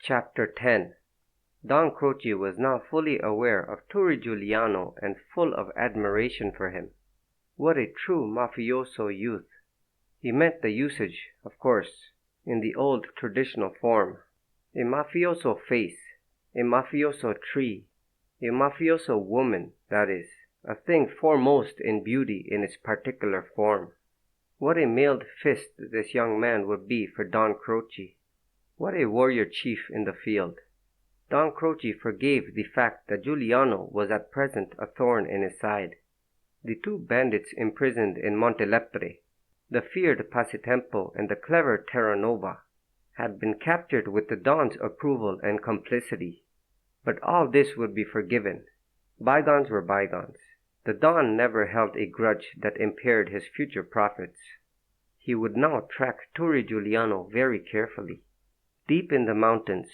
Chapter 10. Don Croce was now fully aware of Turi Guiliano and full of admiration for him. What a true mafioso youth! He meant the usage, of course, in the old traditional form. A mafioso face, a mafioso tree, a mafioso woman, that is, a thing foremost in beauty in its particular form. What a mailed fist this young man would be for Don Croce! What a warrior chief in the field! Don Croce forgave the fact that Guiliano was at present a thorn in his side. The two bandits imprisoned in Montelepre, the feared Passatempo and the clever Terranova, had been captured with the Don's approval and complicity. But all this would be forgiven. Bygones were bygones. The Don never held a grudge that impaired his future profits. He would now track Turi Guiliano very carefully. Deep in the mountains,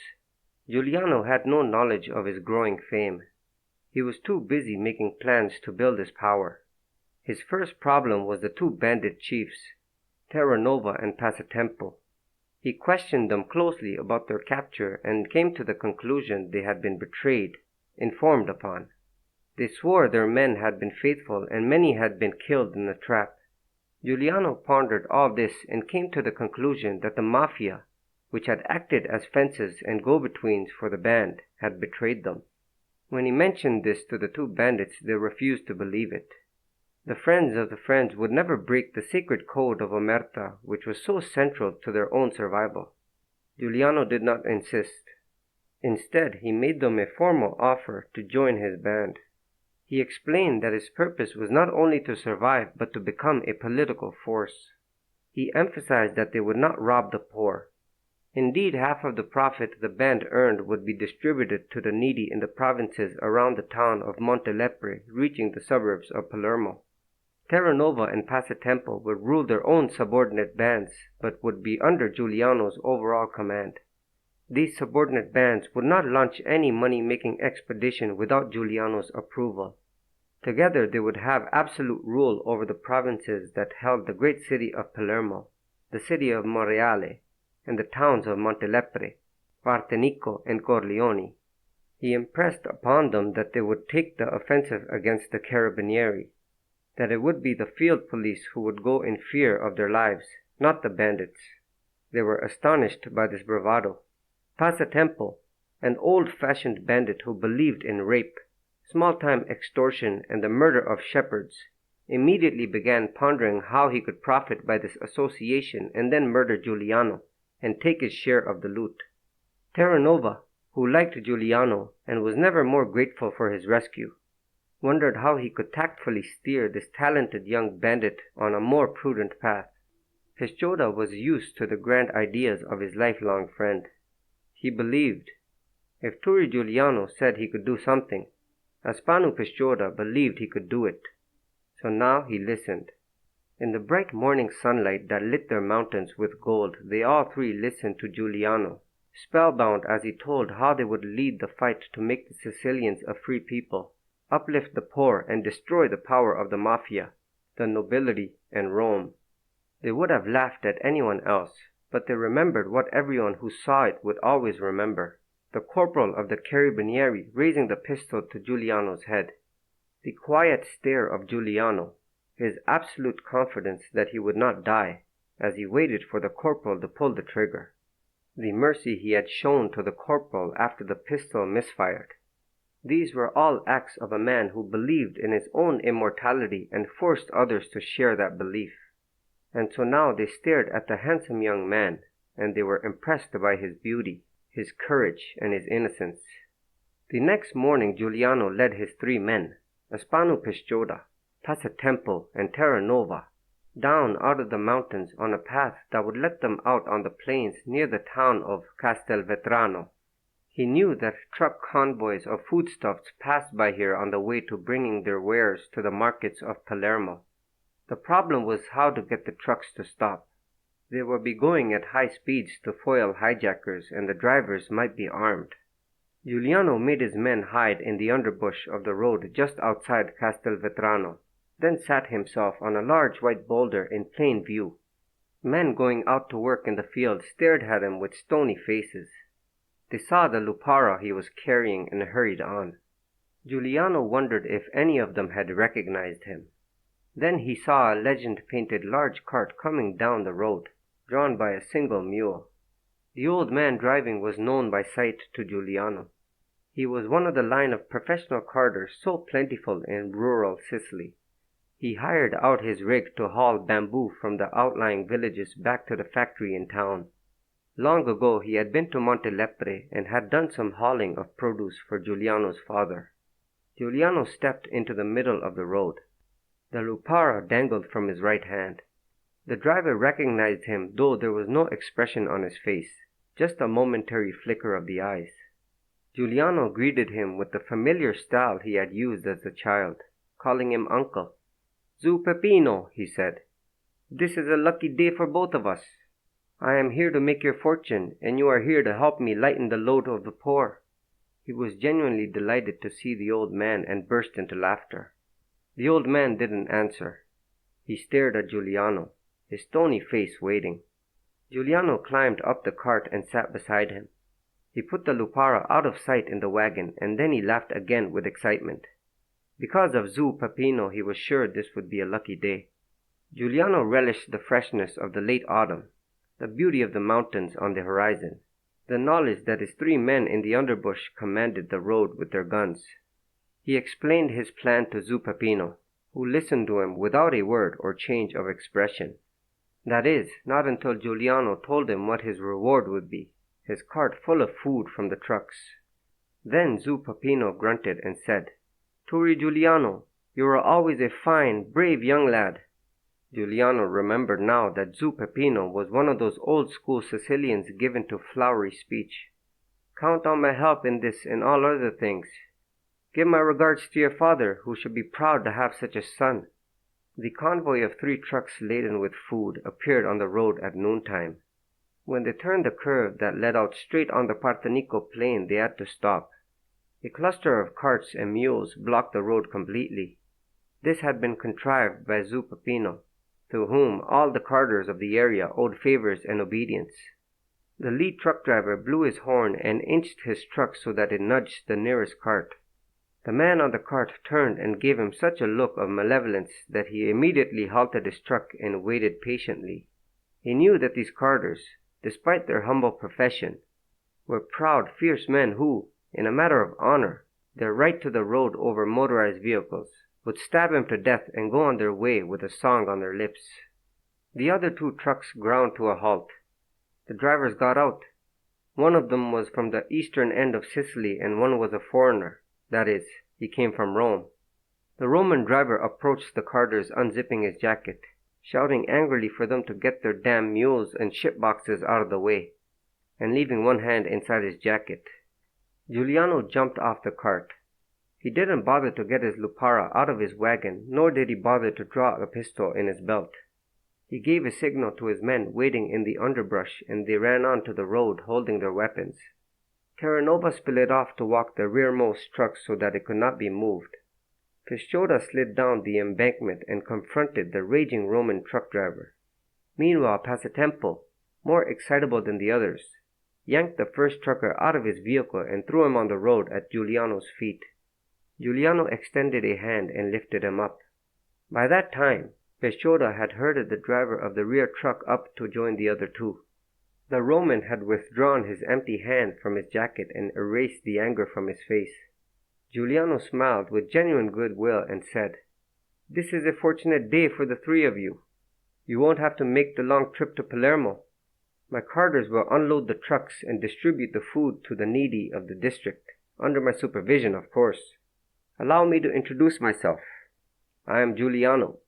Guiliano had no knowledge of his growing fame. He was too busy making plans to build his power. His first problem was the two bandit chiefs, Terranova and Passatempo. He questioned them closely about their capture and came to the conclusion they had been betrayed, informed upon. They swore their men had been faithful and many had been killed in the trap. Guiliano pondered all this and came to the conclusion that the Mafia, which had acted as fences and go-betweens for the band, had betrayed them. When he mentioned this to the two bandits, they refused to believe it. The friends of the friends would never break the sacred code of omerta, which was so central to their own survival. Guiliano did not insist. Instead, he made them a formal offer to join his band. He explained that his purpose was not only to survive, but to become a political force. He emphasized that they would not rob the poor. Indeed, half of the profit the band earned would be distributed to the needy in the provinces around the town of Montelepre, reaching the suburbs of Palermo. Terranova and Passatempo would rule their own subordinate bands, but would be under Guiliano's overall command. These subordinate bands would not launch any money-making expedition without Guiliano's approval. Together they would have absolute rule over the provinces that held the great city of Palermo, the city of Monreale, and the towns of Montelepre, Partenico, and Corleone. He impressed upon them that they would take the offensive against the Carabinieri, that it would be the field police who would go in fear of their lives, not the bandits. They were astonished by this bravado. Passatempo, an old-fashioned bandit who believed in rape, small-time extortion, and the murder of shepherds, immediately began pondering how he could profit by this association and then murder Guiliano and take his share of the loot. Terranova, who liked Guiliano and was never more grateful for his rescue, wondered how he could tactfully steer this talented young bandit on a more prudent path. Ch10 was used to the grand ideas of his lifelong friend. He believed. If Turi Guiliano said he could do something, Aspanu Ch10 believed he could do it. So now he listened. In the bright morning sunlight that lit their mountains with gold, they all three listened to Guiliano, spellbound as he told how they would lead the fight to make the Sicilians a free people, uplift the poor, and destroy the power of the Mafia, the nobility, and Rome. They would have laughed at anyone else, but they remembered what everyone who saw it would always remember: the corporal of the Carabinieri raising the pistol to Guiliano's head, the quiet stare of Guiliano, his absolute confidence that he would not die, as he waited for the corporal to pull the trigger, the mercy he had shown to the corporal after the pistol misfired. These were all acts of a man who believed in his own immortality and forced others to share that belief. And so now they stared at the handsome young man, and they were impressed by his beauty, his courage, and his innocence. The next morning Guiliano led his three men, Aspanu Ch10, Passatempo, and Terranova, down out of the mountains on a path that would let them out on the plains near the town of Castelvetrano. He knew that truck convoys of foodstuffs passed by here on the way to bringing their wares to the markets of Palermo. The problem was how to get the trucks to stop. They would be going at high speeds to foil hijackers, and the drivers might be armed. Guiliano made his men hide in the underbush of the road just outside Castelvetrano, then sat himself on a large white boulder in plain view. Men going out to work in the field stared at him with stony faces. They saw the lupara he was carrying and hurried on. Giuliano wondered if any of them had recognized him. Then he saw a legend-painted large cart coming down the road, drawn by a single mule. The old man driving was known by sight to Giuliano. He was one of the line of professional carters so plentiful in rural Sicily. He hired out his rig to haul bamboo from the outlying villages back to the factory in town. Long ago he had been to Montelepre and had done some hauling of produce for Giuliano's father. Giuliano stepped into the middle of the road. The lupara dangled from his right hand. The driver recognized him, though there was no expression on his face, just a momentary flicker of the eyes. Giuliano greeted him with the familiar style he had used as a child, calling him uncle. "Zu Peppino," he said, "this is a lucky day for both of us. I am here to make your fortune, and you are here to help me lighten the load of the poor." He was genuinely delighted to see the old man and burst into laughter. The old man didn't answer. He stared at Giuliano, his stony face waiting. Giuliano climbed up the cart and sat beside him. He put the lupara out of sight in the wagon, and then he laughed again with excitement. Because of Zu Peppino, he was sure this would be a lucky day. Giuliano relished the freshness of the late autumn, the beauty of the mountains on the horizon, the knowledge that his 3 men in the underbush commanded the road with their guns. He explained his plan to Zu Peppino, who listened to him without a word or change of expression. That is, not until Giuliano told him what his reward would be, his cart full of food from the trucks. Then Zu Peppino grunted and said, "Turi Giuliano, you are always a fine, brave young lad." Giuliano remembered now that Zu Peppino was one of those old-school Sicilians given to flowery speech. "Count on my help in this and all other things. Give my regards to your father, who should be proud to have such a son." The convoy of 3 trucks laden with food appeared on the road at noontime. When they turned the curve that led out straight on the Partenico plain, they had to stop. A cluster of carts and mules blocked the road completely. This had been contrived by Zu Peppino, to whom all the carters of the area owed favors and obedience. The lead truck driver blew his horn and inched his truck so that it nudged the nearest cart. The man on the cart turned and gave him such a look of malevolence that he immediately halted his truck and waited patiently. He knew that these carters, despite their humble profession, were proud, fierce men who, in a matter of honor, their right to the road over motorized vehicles, would stab him to death and go on their way with a song on their lips. The other 2 trucks ground to a halt. The drivers got out. One of them was from the eastern end of Sicily and one was a foreigner. That is, he came from Rome. The Roman driver approached the carters unzipping his jacket, shouting angrily for them to get their damn mules and ship boxes out of the way, and leaving one hand inside his jacket. Giuliano jumped off the cart. He didn't bother to get his lupara out of his wagon, nor did he bother to draw a pistol in his belt. He gave a signal to his men waiting in the underbrush, and they ran on to the road holding their weapons. Terranova split off to walk the rearmost truck so that it could not be moved. Pisciotta slid down the embankment and confronted the raging Roman truck driver. Meanwhile, Passatempo, more excitable than the others, yanked the first trucker out of his vehicle and threw him on the road at Giuliano's feet. Giuliano extended a hand and lifted him up. By that time, Pisciotta had herded the driver of the rear truck up to join the other 2. The Roman had withdrawn his empty hand from his jacket and erased the anger from his face. Giuliano smiled with genuine goodwill and said, "This is a fortunate day for the 3 of you. You won't have to make the long trip to Palermo. My carters will unload the trucks and distribute the food to the needy of the district, under my supervision, of course. Allow me to introduce myself. I am Giuliano."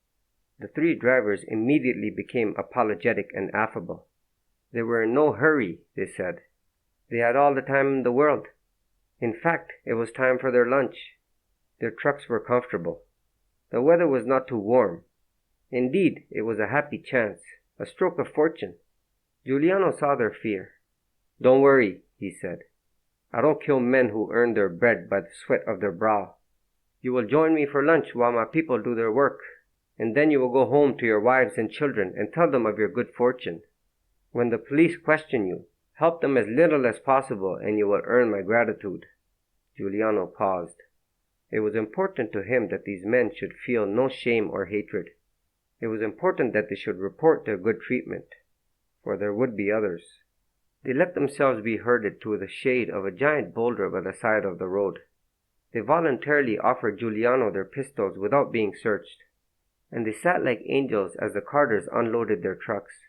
The 3 drivers immediately became apologetic and affable. They were in no hurry, they said. They had all the time in the world. In fact, it was time for their lunch. Their trucks were comfortable. The weather was not too warm. Indeed, it was a happy chance, a stroke of fortune. Giuliano saw their fear. "Don't worry," he said. "I don't kill men who earn their bread by the sweat of their brow. You will join me for lunch while my people do their work, and then you will go home to your wives and children and tell them of your good fortune. When the police question you, Help them as little as possible, and you will earn my gratitude." Giuliano paused. It was important to him that these men should feel no shame or hatred. It was important that they should report their good treatment, for there would be others. They let themselves be herded to the shade of a giant boulder by the side of the road. They voluntarily offered Giuliano their pistols without being searched, and they sat like angels as the carters unloaded their trucks.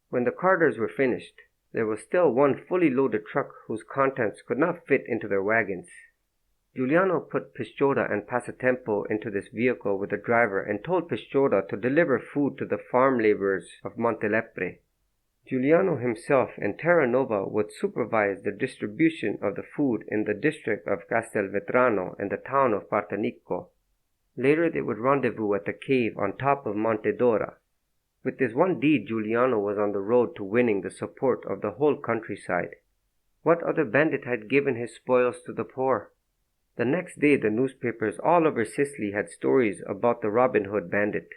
When the carters were finished, there was still one fully loaded truck whose contents could not fit into their wagons. Giuliano put Pisciotta and Passatempo into this vehicle with the driver and told Pisciotta to deliver food to the farm laborers of Montelepre. Giuliano himself and Terranova would supervise the distribution of the food in the district of Castelvetrano and the town of Partanico. Later they would rendezvous at the cave on top of Monte Dora. With this one deed, Giuliano was on the road to winning the support of the whole countryside. What other bandit had given his spoils to the poor? The next day the newspapers all over Sicily had stories about the Robin Hood bandit.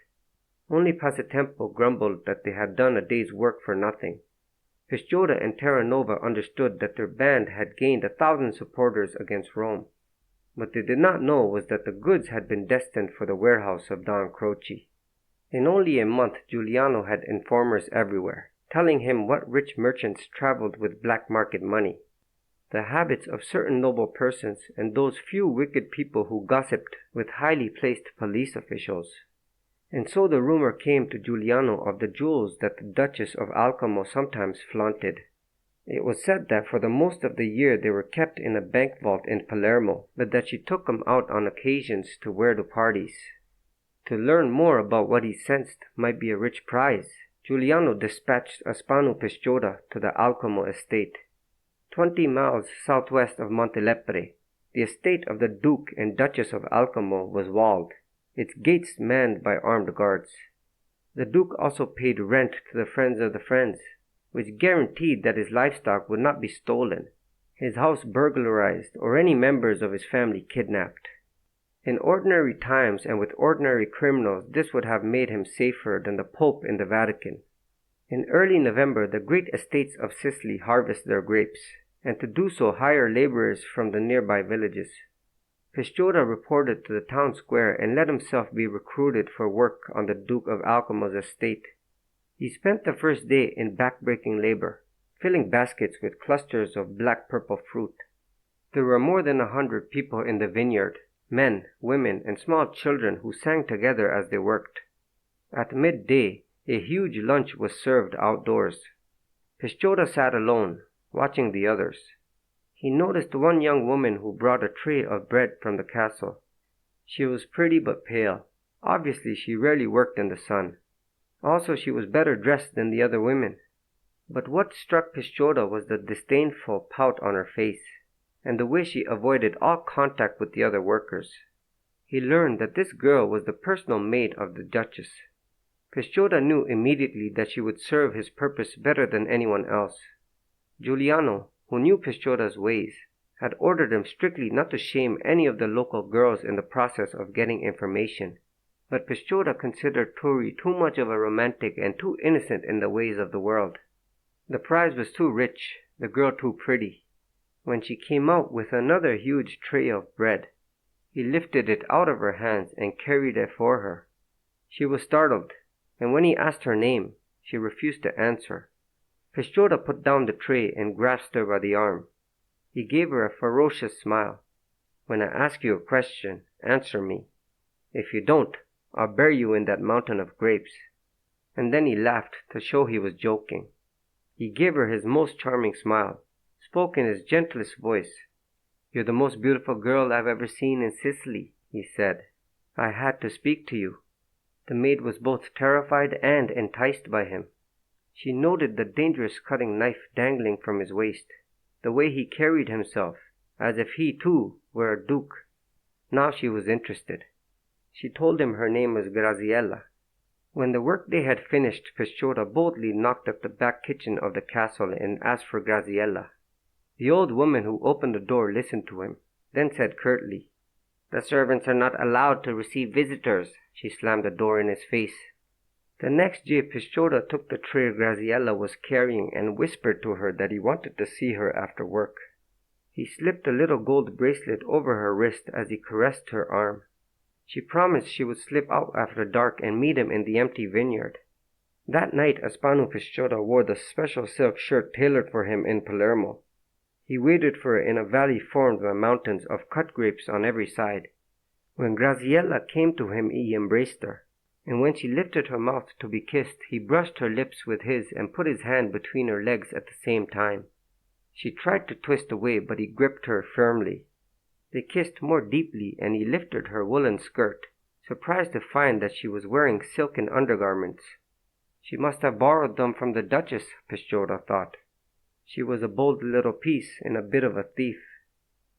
Only Passatempo grumbled that they had done a day's work for nothing. Pisciotta and Terranova understood that their band had gained 1,000 supporters against Rome. What they did not know was that the goods had been destined for the warehouse of Don Croce. In only a month Giuliano had informers everywhere, telling him what rich merchants traveled with black market money, the habits of certain noble persons, and those few wicked people who gossiped with highly placed police officials. And so the rumor came to Giuliano of the jewels that the Duchess of Alcamo sometimes flaunted. It was said that for the most of the year they were kept in a bank vault in Palermo, but that she took them out on occasions to wear to parties. To learn more about what he sensed might be a rich prize, Giuliano dispatched Aspano Pisciotta to the Alcamo estate. 20 miles southwest of Montelepre, the estate of the Duke and Duchess of Alcamo was walled, its gates manned by armed guards. The Duke also paid rent to the friends of the friends, which guaranteed that his livestock would not be stolen, his house burglarized, or any members of his family kidnapped. In ordinary times and with ordinary criminals, this would have made him safer than the Pope in the Vatican. In early November, the great estates of Sicily harvest their grapes, and to do so hire laborers from the nearby villages. Pisciotta reported to the town square and let himself be recruited for work on the Duke of Alcamo's estate. He spent the first day in back-breaking labor, filling baskets with clusters of black-purple fruit. There were more than 100 people in the vineyard, men, women, and small children who sang together as they worked. At midday, a huge lunch was served outdoors. Pisciotta sat alone, watching the others. He noticed one young woman who brought a tray of bread from the castle. She was pretty but pale. Obviously, she rarely worked in the sun. Also, she was better dressed than the other women. But what struck Pisciotta was the disdainful pout on her face, and the way she avoided all contact with the other workers. He learned that this girl was the personal maid of the Duchess. Pisciotta knew immediately that she would serve his purpose better than anyone else. Giuliano, who knew Pisciotta's ways, had ordered him strictly not to shame any of the local girls in the process of getting information. But Pisciotta considered Turi too much of a romantic and too innocent in the ways of the world. The prize was too rich, the girl too pretty. When she came out with another huge tray of bread, he lifted it out of her hands and carried it for her. She was startled, and when he asked her name, she refused to answer. Pisciotta put down the tray and grasped her by the arm. He gave her a ferocious smile. "When I ask you a question, answer me. If you don't, I'll bury you in that mountain of grapes." And then he laughed to show he was joking. He gave her his most charming smile, spoke in his gentlest voice. "You're the most beautiful girl I've ever seen in Sicily," he said. "I had to speak to you." The maid was both terrified and enticed by him. She noted the dangerous cutting knife dangling from his waist, the way he carried himself, as if he too were a duke. Now she was interested. She told him her name was Graziella. When the workday had finished, Pisciotta boldly knocked at the back kitchen of the castle and asked for Graziella. The old woman who opened the door listened to him, then said curtly, "The servants are not allowed to receive visitors." She slammed the door in his face. The next day Ch2 took the tray Graziella was carrying and whispered to her that he wanted to see her after work. He slipped a little gold bracelet over her wrist as he caressed her arm. She promised she would slip out after dark and meet him in the empty vineyard. That night Ch2 wore the special silk shirt tailored for him in Palermo. He waited for her in a valley formed by mountains of cut grapes on every side. When Graziella came to him, he embraced her, and when she lifted her mouth to be kissed, he brushed her lips with his and put his hand between her legs at the same time. She tried to twist away, but he gripped her firmly. They kissed more deeply, and he lifted her woolen skirt, surprised to find that she was wearing silken undergarments. She must have borrowed them from the Duchess, Ch2 thought. She was a bold little piece and a bit of a thief.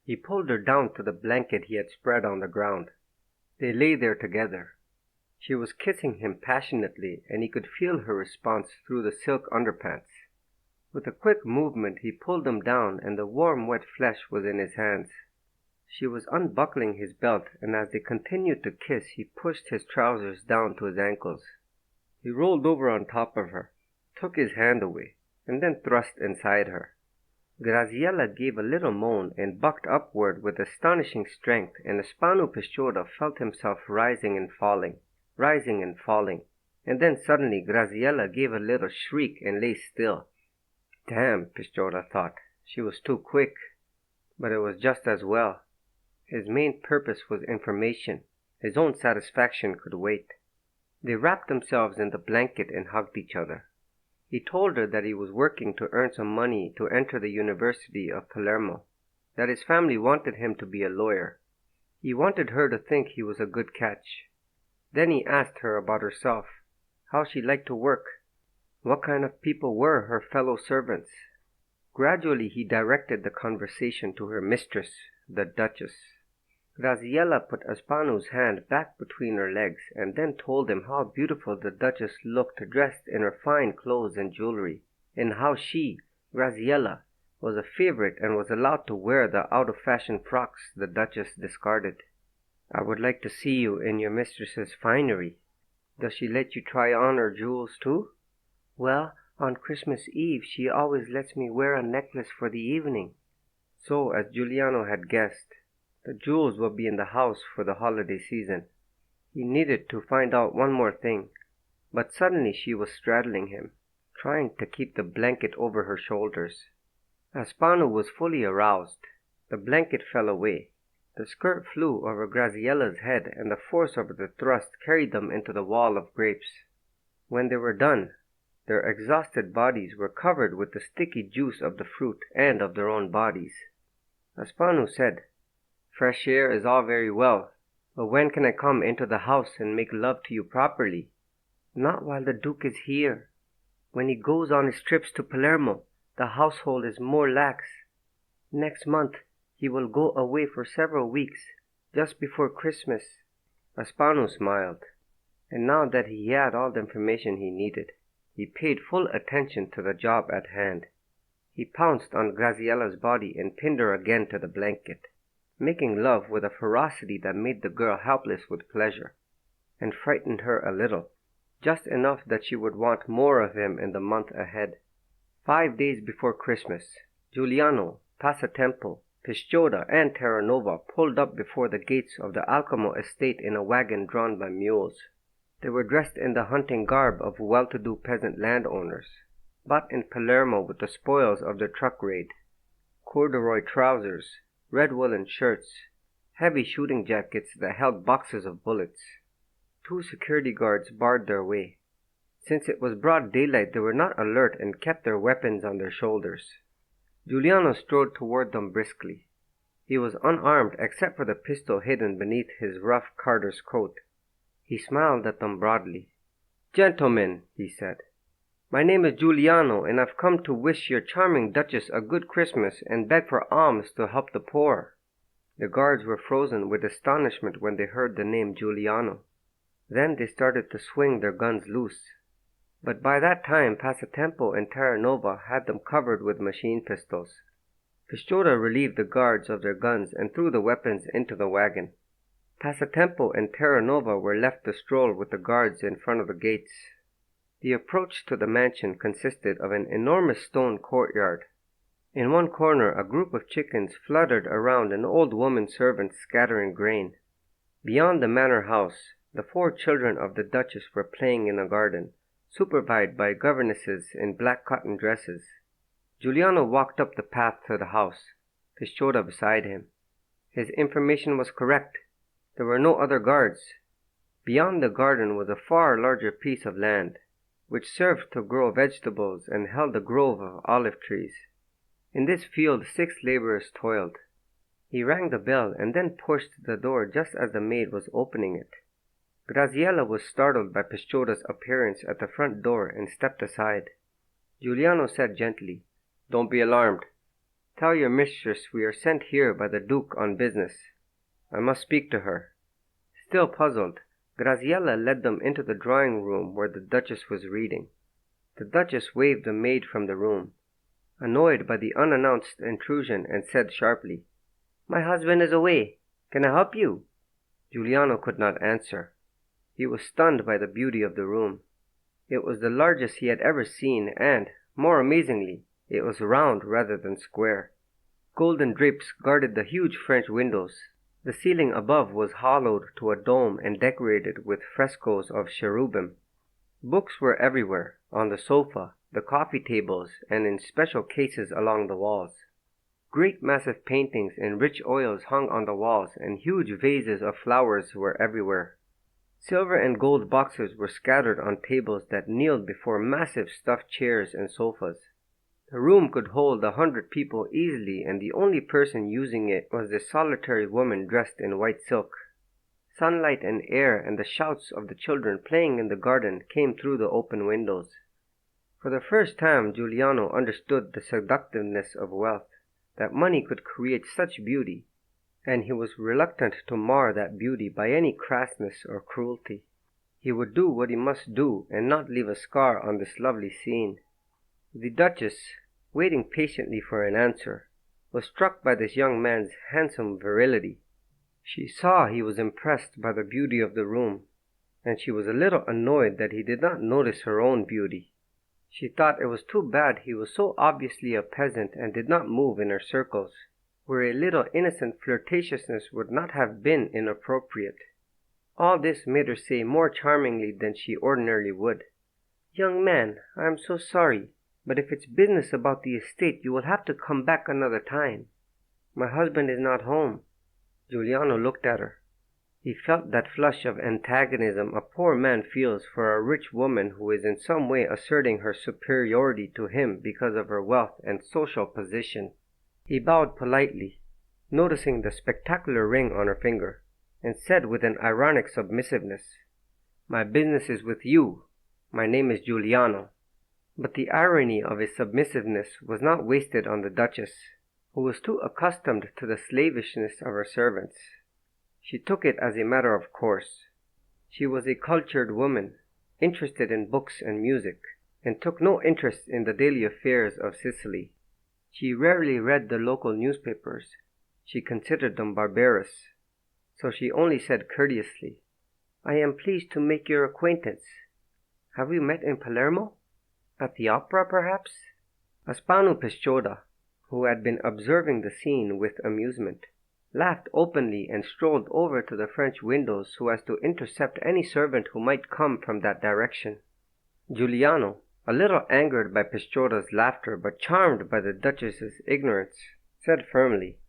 He pulled her down to the blanket he had spread on the ground. They lay there together. She was kissing him passionately, and he could feel her response through the silk underpants. With a quick movement he pulled them down, and the warm wet flesh was in his hands. She was unbuckling his belt, and as they continued to kiss he pushed his trousers down to his ankles. He rolled over on top of her, took his hand away, and then thrust inside her. Graziella gave a little moan and bucked upward with astonishing strength, and Ch2 felt himself rising and falling, and then suddenly Graziella gave a little shriek and lay still. Damn, Ch2 thought, she was too quick, but it was just as well. His main purpose was information. His own satisfaction could wait. They wrapped themselves in the blanket and hugged each other. He told her that he was working to earn some money to enter the University of Palermo, that his family wanted him to be a lawyer. He wanted her to think he was a good catch. Then he asked her about herself, how she liked to work, what kind of people were her fellow servants. Gradually he directed the conversation to her mistress, the Duchess. Graziella put Ch2's hand back between her legs and then told him how beautiful the Duchess looked dressed in her fine clothes and jewelry, and how she, Graziella, was a favorite and was allowed to wear the out-of-fashion frocks the Duchess discarded. I would like to see you in your mistress's finery. Does she let you try on her jewels too? Well, on Christmas Eve she always lets me wear a necklace for the evening. So, as Giuliano had guessed, the jewels will be in the house for the holiday season. He needed to find out one more thing, but suddenly she was straddling him, trying to keep the blanket over her shoulders. Ch2 was fully aroused. The blanket fell away. The skirt flew over Graziella's head, and the force of the thrust carried them into the wall of grapes. When they were done, their exhausted bodies were covered with the sticky juice of the fruit and of their own bodies. Ch2 said, "Fresh air is all very well, but when can I come into the house and make love to you properly?" "Not while the Duke is here. When he goes on his trips to Palermo, the household is more lax. Next month he will go away for several weeks, just before Christmas." Ch2 smiled, and now that he had all the information he needed, he paid full attention to the job at hand. He pounced on Graziella's body and pinned her again to the blanket, making love with a ferocity that made the girl helpless with pleasure, and frightened her a little, just enough that she would want more of him in the month ahead. 5 days before Christmas, Giuliano, Passatempo, Ch2, and Terranova pulled up before the gates of the Alcamo estate in a wagon drawn by mules. They were dressed in the hunting garb of well-to-do peasant landowners, bought in Palermo with the spoils of their truck raid. Corduroy trousers, red woolen shirts, heavy shooting jackets that held boxes of bullets. 2 security guards barred their way. Since it was broad daylight, they were not alert and kept their weapons on their shoulders. Giuliano strode toward them briskly. He was unarmed except for the pistol hidden beneath his rough carter's coat. He smiled at them broadly. "Gentlemen," he said, "my name is Giuliano, and I've come to wish your charming Duchess a good Christmas and beg for alms to help the poor." The guards were frozen with astonishment when they heard the name Giuliano. Then they started to swing their guns loose. But by that time Passatempo and Terranova had them covered with machine pistols. Ch2 relieved the guards of their guns and threw the weapons into the wagon. Passatempo and Terranova were left to stroll with the guards in front of the gates. The approach to the mansion consisted of an enormous stone courtyard. In one corner a group of chickens fluttered around an old woman servant scattering grain. Beyond the manor house, the 4 children of the Duchess were playing in a garden, supervised by governesses in black cotton dresses. Giuliano walked up the path to the house, Ch10 beside him. His information was correct. There were no other guards. Beyond the garden was a far larger piece of land, which served to grow vegetables and held a grove of olive trees. In this field 6 laborers toiled. He rang the bell and then pushed the door just as the maid was opening it. Graziella was startled by Ch10's appearance at the front door and stepped aside. Giuliano said gently, "Don't be alarmed. Tell your mistress we are sent here by the Duke on business. I must speak to her." Still puzzled, Graziella led them into the drawing room where the Duchess was reading. The Duchess waved the maid from the room, annoyed by the unannounced intrusion, and said sharply, "My husband is away. Can I help you?" Giuliano could not answer. He was stunned by the beauty of the room. It was the largest he had ever seen and, more amazingly, it was round rather than square. Golden drapes guarded the huge French windows. The ceiling above was hollowed to a dome and decorated with frescoes of cherubim. Books were everywhere, on the sofa, the coffee tables, and in special cases along the walls. Great massive paintings in rich oils hung on the walls, and huge vases of flowers were everywhere. Silver and gold boxes were scattered on tables that kneeled before massive stuffed chairs and sofas. The room could hold 100 people easily, and the only person using it was this solitary woman dressed in white silk. Sunlight and air and the shouts of the children playing in the garden came through the open windows. For the first time Giuliano understood the seductiveness of wealth, that money could create such beauty, and he was reluctant to mar that beauty by any crassness or cruelty. He would do what he must do and not leave a scar on this lovely scene. The Duchess, waiting patiently for an answer, was struck by this young man's handsome virility. She saw he was impressed by the beauty of the room, and she was a little annoyed that he did not notice her own beauty. She thought it was too bad he was so obviously a peasant and did not move in her circles, where a little innocent flirtatiousness would not have been inappropriate. All this made her say more charmingly than she ordinarily would, "Young man, I am so sorry, but if it's business about the estate you will have to come back another time. My husband is not home." Giuliano looked at her. He felt that flush of antagonism a poor man feels for a rich woman who is in some way asserting her superiority to him because of her wealth and social position. He bowed politely, noticing the spectacular ring on her finger, and said with an ironic submissiveness, "My business is with you. My name is Giuliano." But the irony of his submissiveness was not wasted on the Duchess, who was too accustomed to the slavishness of her servants. She took it as a matter of course. She was a cultured woman, interested in books and music, and took no interest in the daily affairs of Sicily. She rarely read the local newspapers. She considered them barbarous. So she only said courteously, "I am pleased to make your acquaintance. Have we met in Palermo? At the opera, perhaps?" Aspano Ch10, who had been observing the scene with amusement, laughed openly and strolled over to the French windows so as to intercept any servant who might come from that direction. Giuliano, a little angered by Ch10's laughter but charmed by the Duchess's ignorance, said firmly,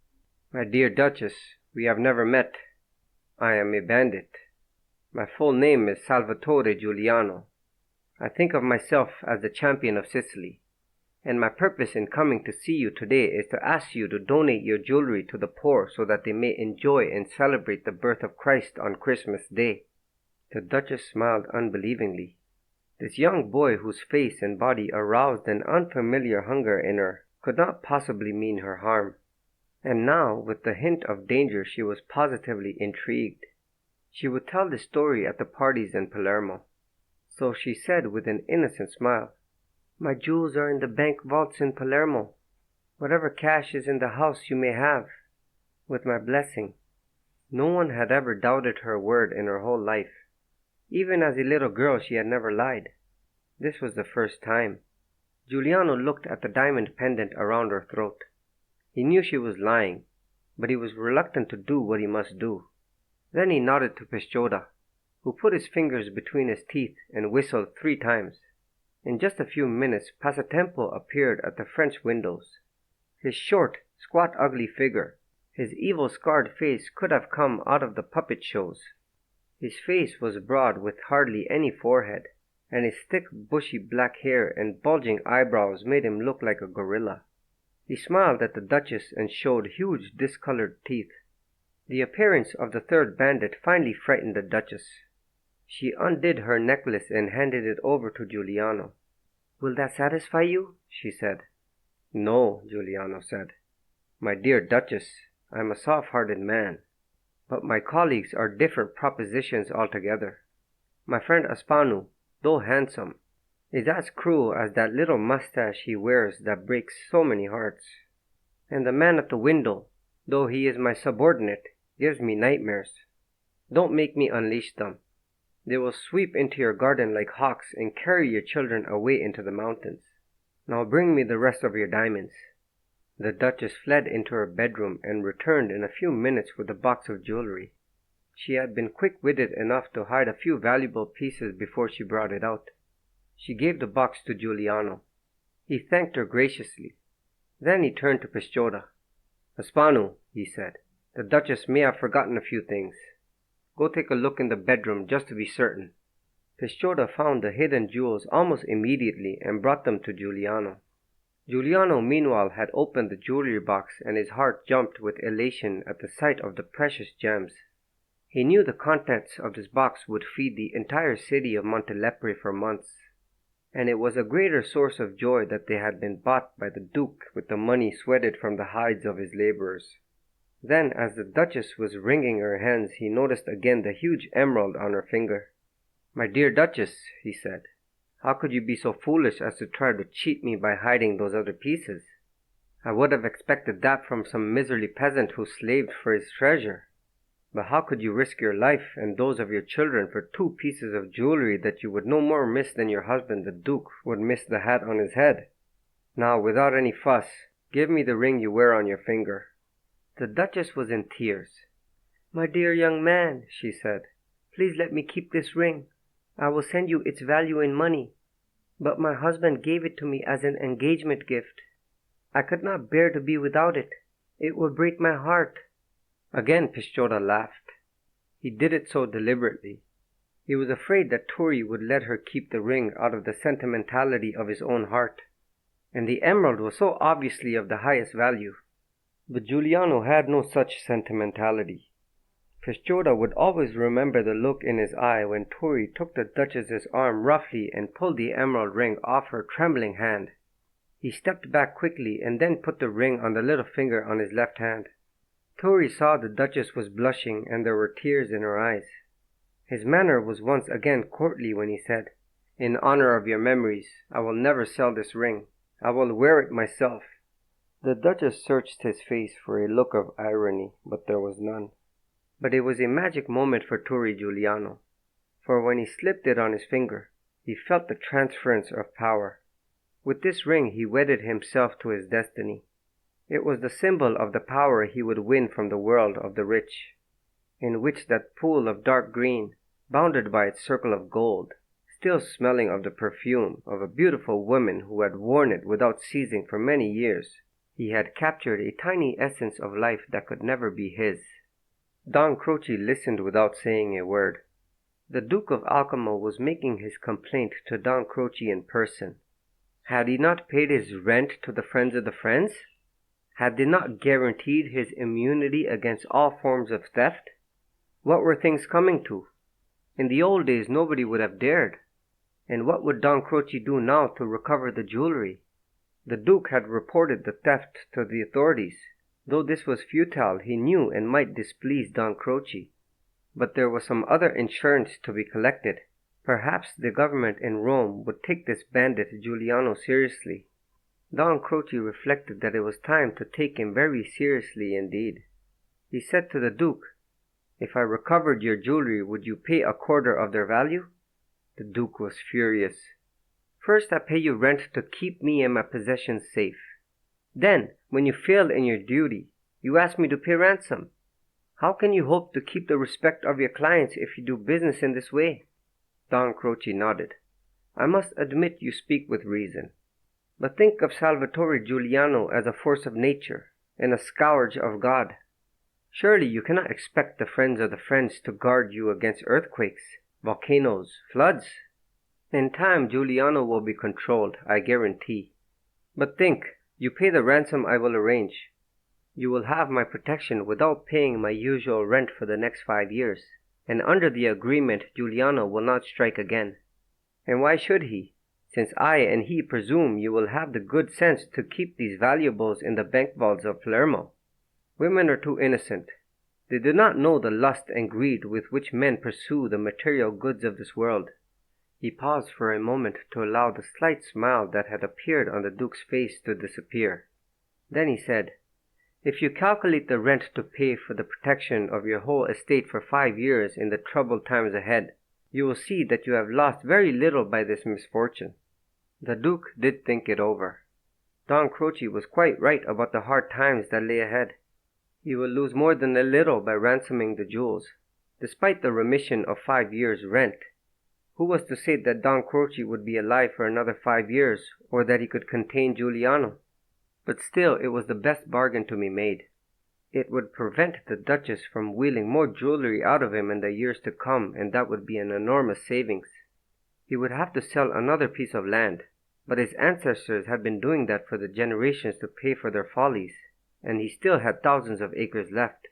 "My dear Duchess, we have never met. I am a bandit. My full name is Salvatore Giuliano. I think of myself as the champion of Sicily, and my purpose in coming to see you today is to ask you to donate your jewelry to the poor so that they may enjoy and celebrate the birth of Christ on Christmas Day." The Duchess smiled unbelievingly. This young boy whose face and body aroused an unfamiliar hunger in her could not possibly mean her harm. And now, with the hint of danger, she was positively intrigued. She would tell the story at the parties in Palermo. So she said with an innocent smile, "My jewels are in the bank vaults in Palermo. Whatever cash is in the house you may have, with my blessing." No one had ever doubted her word in her whole life. Even as a little girl she had never lied. This was the first time. Giuliano looked at the diamond pendant around her throat. He knew she was lying, but he was reluctant to do what he must do. Then he nodded to Pescioda, who put his fingers between his teeth and whistled 3 times. In just a few minutes, Passatempo appeared at the French windows. His short, squat, ugly figure, his evil scarred face could have come out of the puppet shows. His face was broad with hardly any forehead, and his thick bushy black hair and bulging eyebrows made him look like a gorilla. He smiled at the Duchess and showed huge discolored teeth. The appearance of the third bandit finally frightened the Duchess. She undid her necklace and handed it over to Giuliano. "Will that satisfy you?" she said. "No," Giuliano said. "My dear Duchess, I am a soft-hearted man. But my colleagues are different propositions altogether. My friend Aspanu, though handsome, is as cruel as that little mustache he wears that breaks so many hearts. And the man at the window, though he is my subordinate, gives me nightmares. Don't make me unleash them. They will sweep into your garden like hawks and carry your children away into the mountains. Now bring me the rest of your diamonds." The Duchess fled into her bedroom and returned in a few minutes with a box of jewelry. She had been quick-witted enough to hide a few valuable pieces before she brought it out. She gave the box to Giuliano. He thanked her graciously. Then he turned to Pescioda. "Aspanu," he said, "the Duchess may have forgotten a few things. Go take a look in the bedroom just to be certain." Pescioda found the hidden jewels almost immediately and brought them to Giuliano. Giuliano meanwhile had opened the jewelry box and his heart jumped with elation at the sight of the precious gems. He knew the contents of this box would feed the entire city of Montelepre for months, and it was a greater source of joy that they had been bought by the Duke with the money sweated from the hides of his laborers. Then, as the Duchess was wringing her hands, he noticed again the huge emerald on her finger. "My dear Duchess," he said, "how could you be so foolish as to try to cheat me by hiding those other pieces? I would have expected that from some miserly peasant who slaved for his treasure. But how could you risk your life and those of your children for 2 pieces of jewelry that you would no more miss than your husband the Duke would miss the hat on his head? Now, without any fuss, give me the ring you wear on your finger." The Duchess was in tears. "My dear young man," she said, "please let me keep this ring. I will send you its value in money. But my husband gave it to me as an engagement gift. I could not bear to be without it. It would break my heart." Again Pescioda laughed. He did it so deliberately. He was afraid that Turi would let her keep the ring out of the sentimentality of his own heart. And the emerald was so obviously of the highest value. But Giuliano had no such sentimentality. Pescioda would always remember the look in his eye when Turi took the Duchess's arm roughly and pulled the emerald ring off her trembling hand. He stepped back quickly and then put the ring on the little finger on his left hand. Turi saw the Duchess was blushing and there were tears in her eyes. His manner was once again courtly when he said, "In honor of your memories, I will never sell this ring. I will wear it myself." The Duchess searched his face for a look of irony, but there was none. But it was a magic moment for Turi Giuliano, for when he slipped it on his finger, he felt the transference of power. With this ring he wedded himself to his destiny. It was the symbol of the power he would win from the world of the rich, in which that pool of dark green, bounded by its circle of gold, still smelling of the perfume of a beautiful woman who had worn it without ceasing for many years, he had captured a tiny essence of life that could never be his. Don Croce listened without saying a word. The Duke of Alcamo was making his complaint to Don Croce in person. Had he not paid his rent to the friends of the friends? Had they not guaranteed his immunity against all forms of theft? What were things coming to? In the old days nobody would have dared. And what would Don Croce do now to recover the jewelry? The Duke had reported the theft to the authorities. Though this was futile, he knew and might displease Don Croce. But there was some other insurance to be collected. Perhaps the government in Rome would take this bandit Giuliano seriously. Don Croce reflected that it was time to take him very seriously indeed. He said to the Duke, "If I recovered your jewelry, would you pay a quarter of their value?" The Duke was furious. First I pay you rent to keep me and my possessions safe. Then, when you fail in your duty, you ask me to pay ransom. How can you hope to keep the respect of your clients if you do business in this way?" Don Croce nodded. "I must admit you speak with reason. But think of Salvatore Giuliano as a force of nature and a scourge of God. Surely you cannot expect the friends of the friends to guard you against earthquakes, volcanoes, floods. In time Giuliano will be controlled, I guarantee. But think, you pay the ransom I will arrange. You will have my protection without paying my usual rent for the next 5 years, and under the agreement Giuliano will not strike again. And why should he, since I and he presume you will have the good sense to keep these valuables in the bank vaults of Palermo? Women are too innocent. They do not know the lust and greed with which men pursue the material goods of this world." He paused for a moment to allow the slight smile that had appeared on the Duke's face to disappear. Then he said, "If you calculate the rent to pay for the protection of your whole estate for 5 years in the troubled times ahead, you will see that you have lost very little by this misfortune." The Duke did think it over. Don Croce was quite right about the hard times that lay ahead. He would lose more than a little by ransoming the jewels, despite the remission of 5 years' rent. Who was to say that Don Croce would be alive for another 5 years, or that he could contain Giuliano? But still it was the best bargain to be made. It would prevent the Duchess from wheeling more jewelry out of him in the years to come, and that would be an enormous savings. He would have to sell another piece of land, but his ancestors had been doing that for the generations to pay for their follies, and he still had thousands of acres left.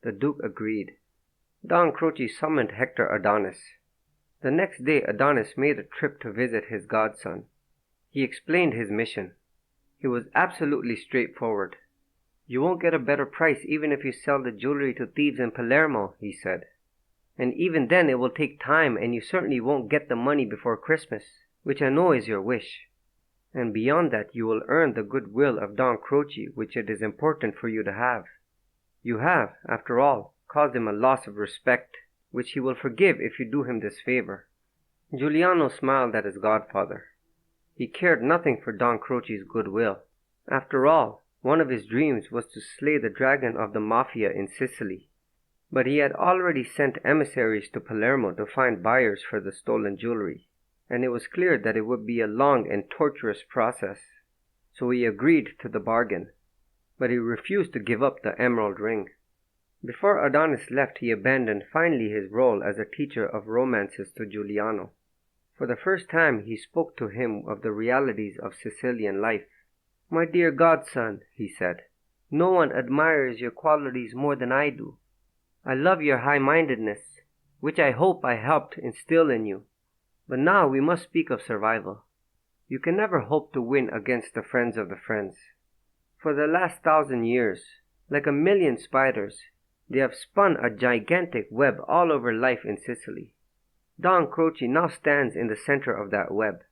The Duke agreed. Don Croce summoned Hector Adonis. The next day Adonis made a trip to visit his godson. He explained his mission. He was absolutely straightforward. "You won't get a better price even if you sell the jewelry to thieves in Palermo," he said. "And even then it will take time, and you certainly won't get the money before Christmas, which I know is your wish. And beyond that you will earn the goodwill of Don Croce, which it is important for you to have. You have, after all, caused him a loss of respect, which he will forgive if you do him this favor." Giuliano smiled at his godfather. He cared nothing for Don Croce's goodwill. After all, one of his dreams was to slay the dragon of the Mafia in Sicily. But he had already sent emissaries to Palermo to find buyers for the stolen jewelry, and it was clear that it would be a long and torturous process. So he agreed to the bargain, but he refused to give up the emerald ring. Before Adonis left, he abandoned finally his role as a teacher of romances to Giuliano. For the first time he spoke to him of the realities of Sicilian life. "My dear godson," he said, "no one admires your qualities more than I do. I love your high-mindedness, which I hope I helped instill in you. But now we must speak of survival. You can never hope to win against the friends of the friends. For the last 1,000 years, like a million spiders, they have spun a gigantic web all over life in Sicily. Don Croce now stands in the center of that web.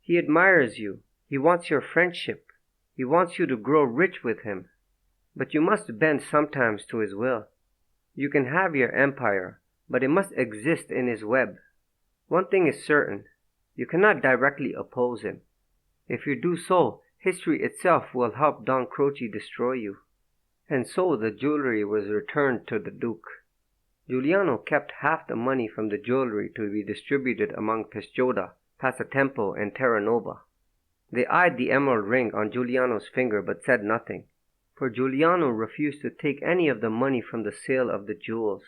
He admires you. He wants your friendship. He wants you to grow rich with him. But you must bend sometimes to his will. You can have your empire, but it must exist in his web. One thing is certain. You cannot directly oppose him. If you do so, history itself will help Don Croce destroy you." And so the jewelry was returned to the Duke. Giuliano kept half the money from the jewelry to be distributed among Pescioda, Passatempo, and Terranova. They eyed the emerald ring on Giuliano's finger but said nothing, for Giuliano refused to take any of the money from the sale of the jewels.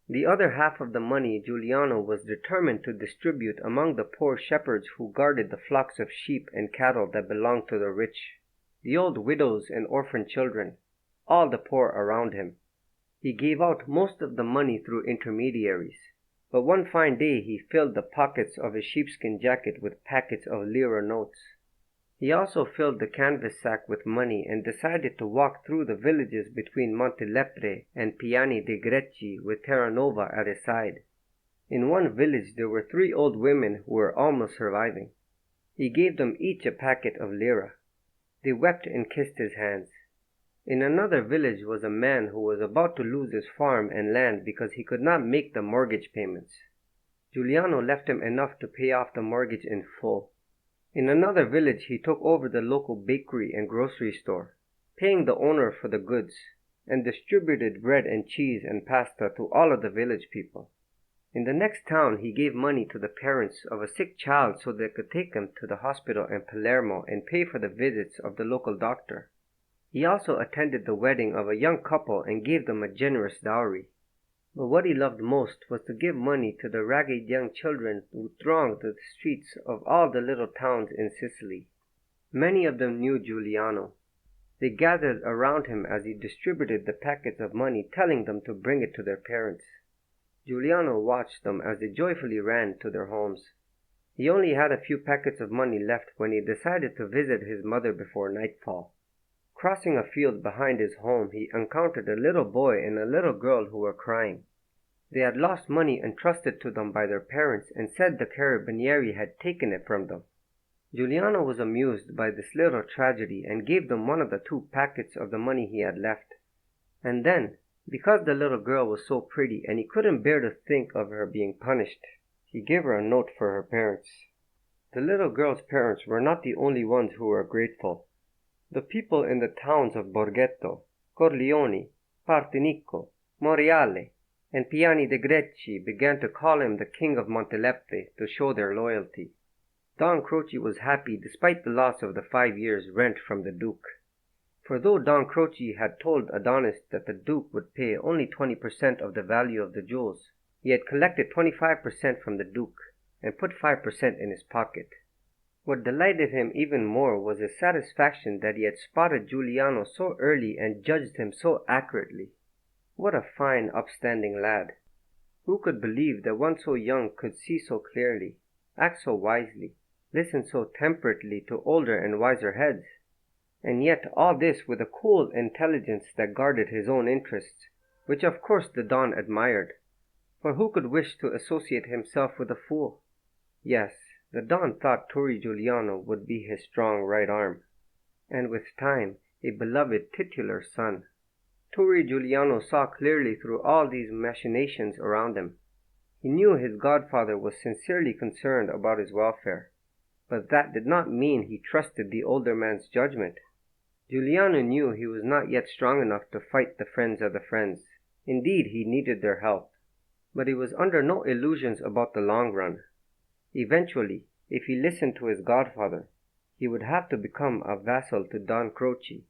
The other half of the money Giuliano was determined to distribute among the poor shepherds who guarded the flocks of sheep and cattle that belonged to the rich, the old widows and orphan children, all the poor around him. He gave out most of the money through intermediaries, but one fine day he filled the pockets of his sheepskin jacket with packets of lira notes. He also filled the canvas sack with money and decided to walk through the villages between Montelepre and Piani de Greci with Terranova at his side. In one village there were 3 old women who were almost surviving. He gave them each a packet of lira. They wept and kissed his hands. In another village was a man who was about to lose his farm and land because he could not make the mortgage payments. Giuliano left him enough to pay off the mortgage in full. In another village he took over the local bakery and grocery store, paying the owner for the goods, and distributed bread and cheese and pasta to all of the village people. In the next town he gave money to the parents of a sick child so they could take him to the hospital in Palermo and pay for the visits of the local doctor. He also attended the wedding of a young couple and gave them a generous dowry. But what he loved most was to give money to the ragged young children who thronged the streets of all the little towns in Sicily. Many of them knew Guiliano. They gathered around him as he distributed the packets of money, telling them to bring it to their parents. Guiliano watched them as they joyfully ran to their homes. He only had a few packets of money left when he decided to visit his mother before nightfall. Crossing a field behind his home, he encountered a little boy and a little girl who were crying. They had lost money entrusted to them by their parents and said the carabinieri had taken it from them. Guiliano was amused by this little tragedy and gave them one of the 2 packets of the money he had left. And then, because the little girl was so pretty and he couldn't bear to think of her being punished, he gave her a note for her parents. The little girl's parents were not the only ones who were grateful. The people in the towns of Borghetto, Corleone, Partinico, Moriale, and Piani de Greci began to call him the King of Montelepte to show their loyalty. Don Croce was happy despite the loss of the 5 years' rent from the Duke. For though Don Croce had told Adonis that the Duke would pay only 20% of the value of the jewels, he had collected 25% from the Duke and put 5% in his pocket. What delighted him even more was his satisfaction that he had spotted Guiliano so early and judged him so accurately. What a fine, upstanding lad! Who could believe that one so young could see so clearly, act so wisely, listen so temperately to older and wiser heads? And yet all this with a cool intelligence that guarded his own interests, which of course the Don admired. For who could wish to associate himself with a fool? Yes, the Don thought Turi Guiliano would be his strong right arm, and with time a beloved titular son. Turi Guiliano saw clearly through all these machinations around him. He knew his godfather was sincerely concerned about his welfare, but that did not mean he trusted the older man's judgment. Guiliano knew he was not yet strong enough to fight the friends of the friends. Indeed, he needed their help. But he was under no illusions about the long run. Eventually, if he listened to his godfather, he would have to become a vassal to Don Croce.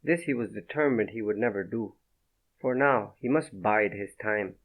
This he was determined he would never do. For now, he must bide his time.